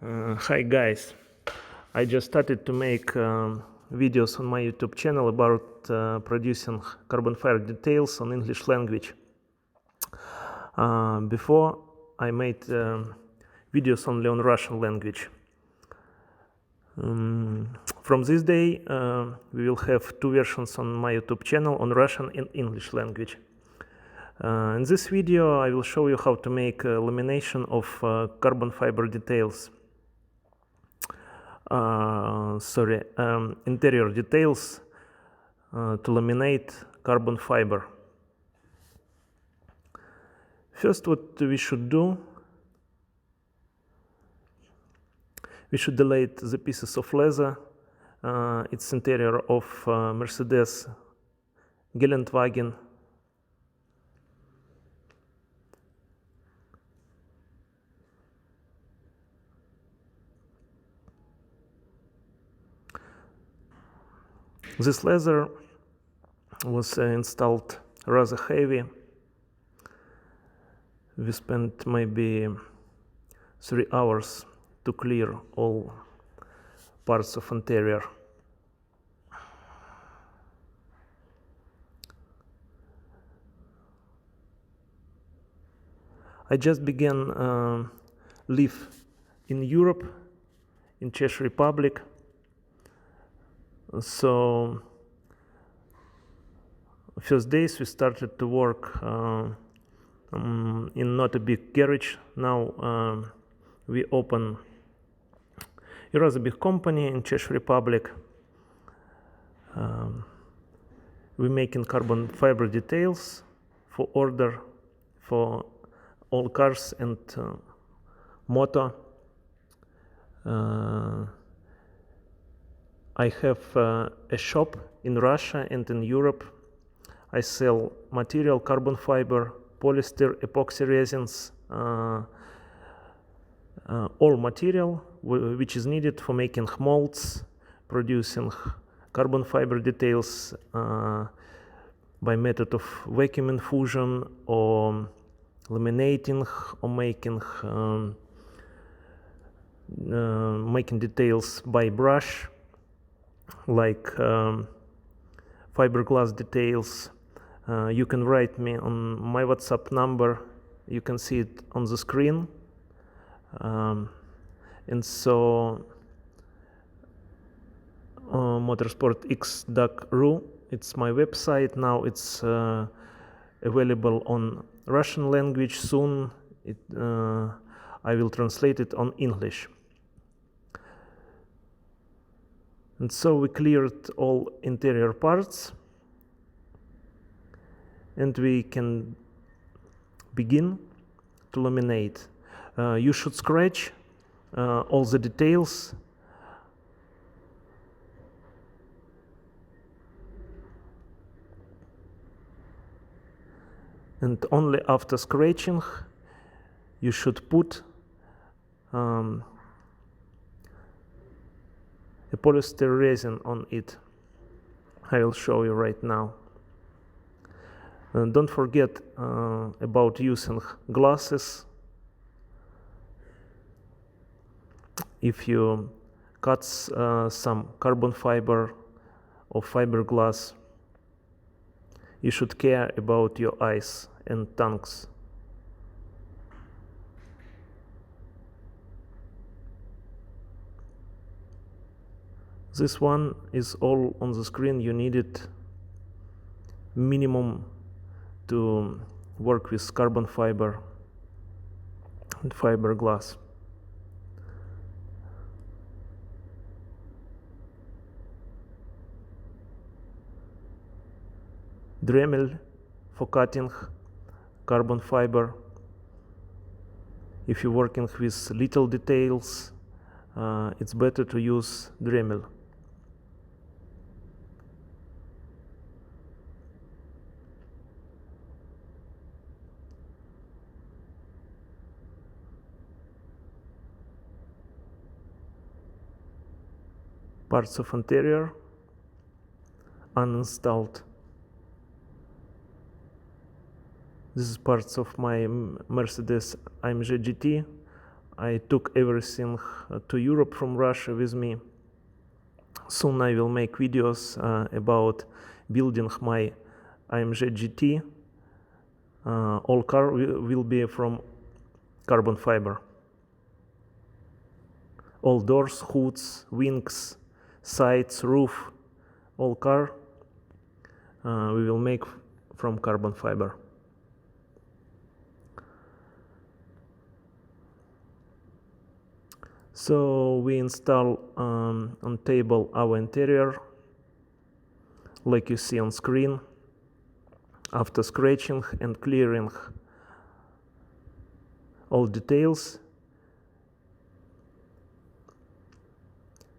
Hi guys, I just started to make videos on my YouTube channel about producing carbon fiber details on English language. Before I made videos only on Russian language. From this day we will have two versions on my YouTube channel on Russian and English language. In this video I will show you how to make lamination of carbon fiber details. Interior details to laminate carbon fiber. First, what we should do, we should delete the pieces of leather. It's interior of Mercedes Geländewagen. This leather was installed rather heavy. We spent maybe 3 hours to clear all parts of interior. I just began live in Europe, in Czech Republic. So first days we started to work in not a big garage. Now we open a rather big company in Czech Republic. We're making carbon fiber details for order for all cars and motor. I have a shop in Russia and in Europe. I sell material, carbon fiber, polyester, epoxy resins, all material which is needed for making molds, producing carbon fiber details by method of vacuum infusion or laminating or making details by brush, like fiberglass details. You can write me on my WhatsApp number. You can see it on the screen. And so MotorsportX.ru, it's my website. Now it's available on Russian language. Soon I will translate it on English. And so we cleared all interior parts, and we can begin to laminate. You should scratch all the details. And only after scratching, you should put a polyester resin on it. I will show you right now. Don't forget about using glasses. If you cut some carbon fiber or fiberglass, you should care about your eyes and tongues. This one is all on the screen. You need it minimum to work with carbon fiber and fiberglass. Dremel for cutting carbon fiber. If you're working with little details, it's better to use Dremel. Parts of interior uninstalled. This is parts of my Mercedes AMG GT I took everything to Europe from Russia with me. Soon I will make videos about building my AMG GT. All car will be from carbon fiber. All doors, hoods, wings, sides, roof, all car we will make from carbon fiber. So we install on table our interior, like you see on screen. After scratching and clearing all details,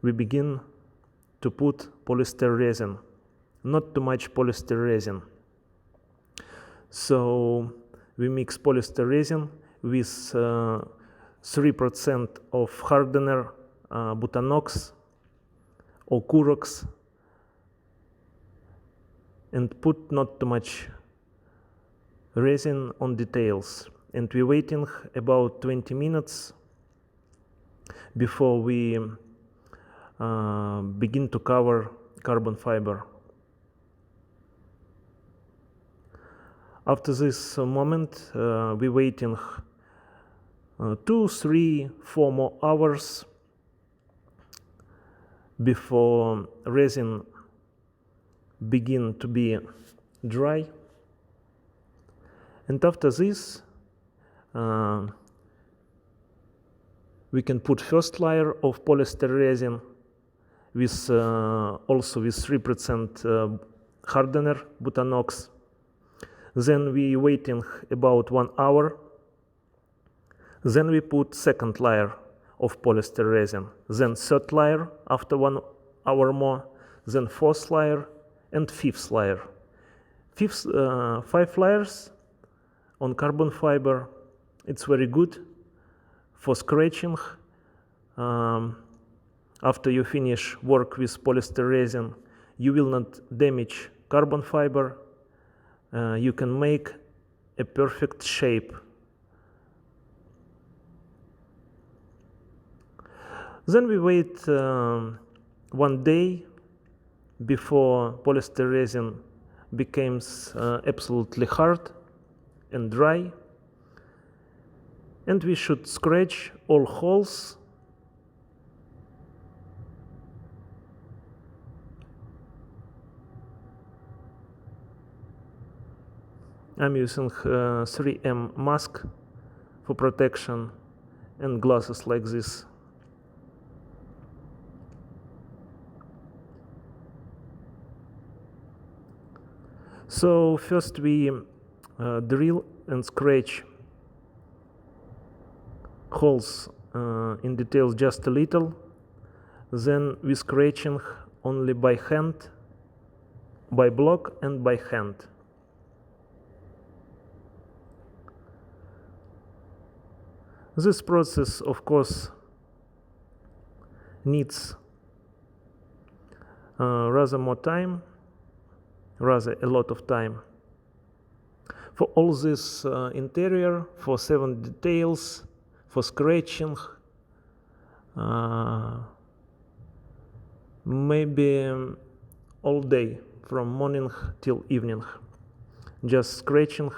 we begin to put polyester resin, not too much polyester resin. So we mix polyester resin with 3% of hardener, Butanox or Curox, and put not too much resin on details. And we're waiting about 20 minutes before we begin to cover carbon fiber. After this moment, we're waiting 2, 3, 4 more hours before resin begin to be dry. And after this, we can put first layer of polyester resin with also with 3% hardener, Butanox. Then we waiting about 1 hour. Then we put second layer of polyester resin. Then third layer after 1 hour more. Then fourth layer and fifth layer. 5 layers on carbon fiber. It's very good for scratching. After you finish work with polyester resin, you will not damage carbon fiber. You can make a perfect shape. Then we wait 1 day before polyester resin becomes absolutely hard and dry, and we should scratch all holes I'm using 3M mask for protection and glasses like this. So first we drill and scratch holes in details just a little. Then we scratching only by hand, by block and by hand. This process, of course, needs rather more time, rather a lot of time. For all this interior, for 7 details, for scratching, maybe all day, from morning till evening. Just scratching,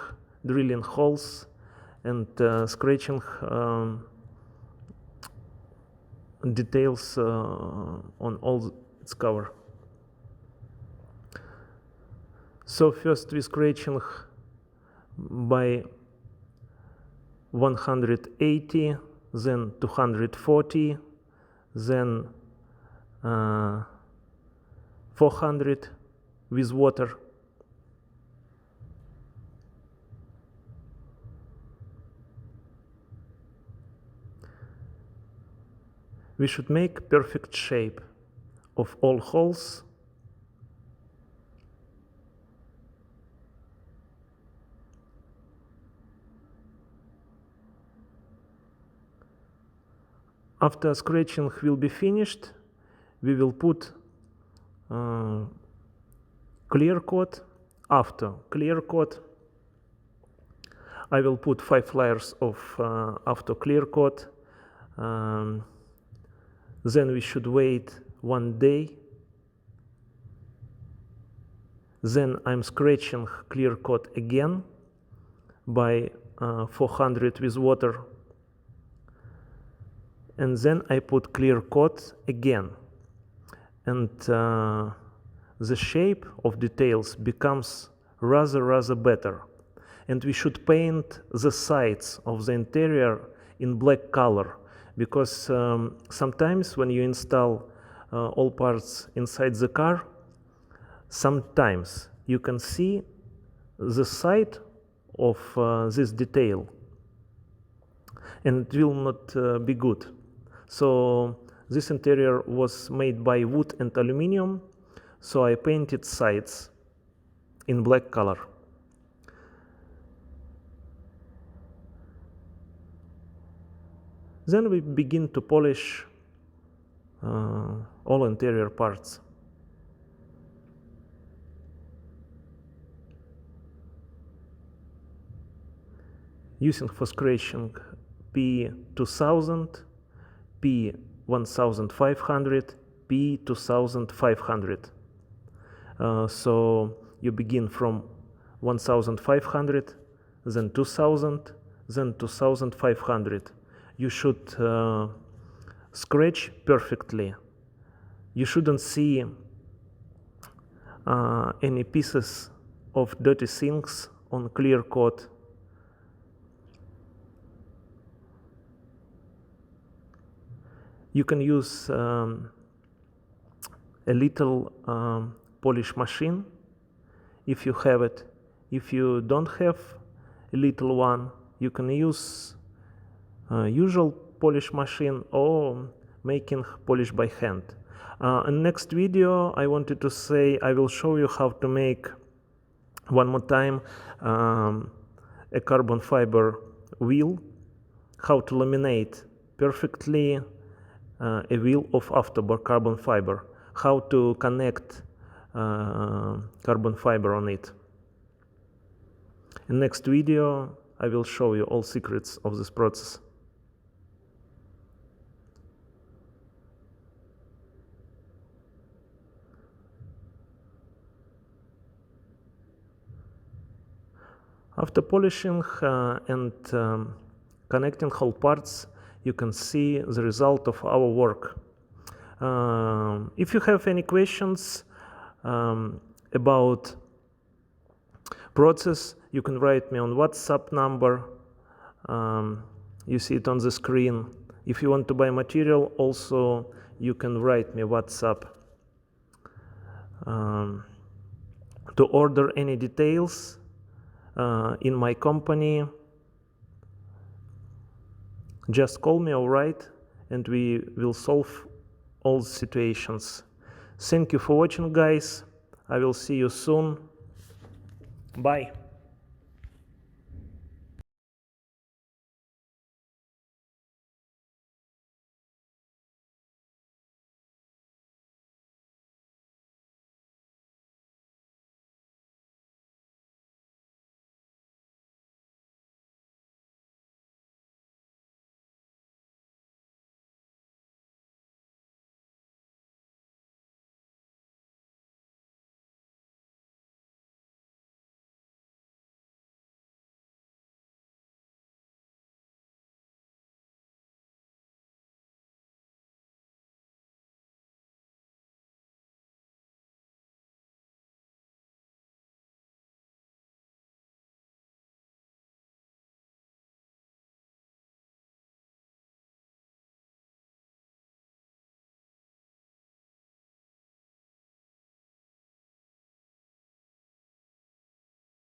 drilling holes, and scratching details on all its cover. So first we scratching by 180, then 240, then 400 with water. We should make perfect shape of all holes. After scratching will be finished, we will put clear coat, after clear coat. I will put 5 layers of after clear coat Then we should wait 1 day. Then I'm scratching clear coat again by 400 with water. And then I put clear coat again. And the shape of details becomes rather better. And we should paint the sides of the interior in black color, because sometimes when you install all parts inside the car, sometimes you can see the side of this detail, and it will not be good. So this interior was made by wood and aluminum, so I painted sides in black color. Then we begin to polish all interior parts. Using for scratching P2000, P1500, P2500. So you begin from 1500, then 2000, then 2500. You should scratch perfectly. You shouldn't see any pieces of dirty things on clear coat. You can use a little polish machine if you have it. If you don't have a little one, you can use usual polish machine or making polish by hand. In next video I wanted to say I will show you how to make one more time a carbon fiber wheel, how to laminate perfectly a wheel of afto carbon fiber, how to connect carbon fiber on it. In next video I will show you all secrets of this process. After polishing and connecting whole parts, you can see the result of our work. If you have any questions about process, you can write me on WhatsApp number. You see it on the screen. If you want to buy material, also you can write me WhatsApp. To order any details in my company, just call me or write, and we will solve all situations. Thank you for watching, guys. I will see you soon. Bye.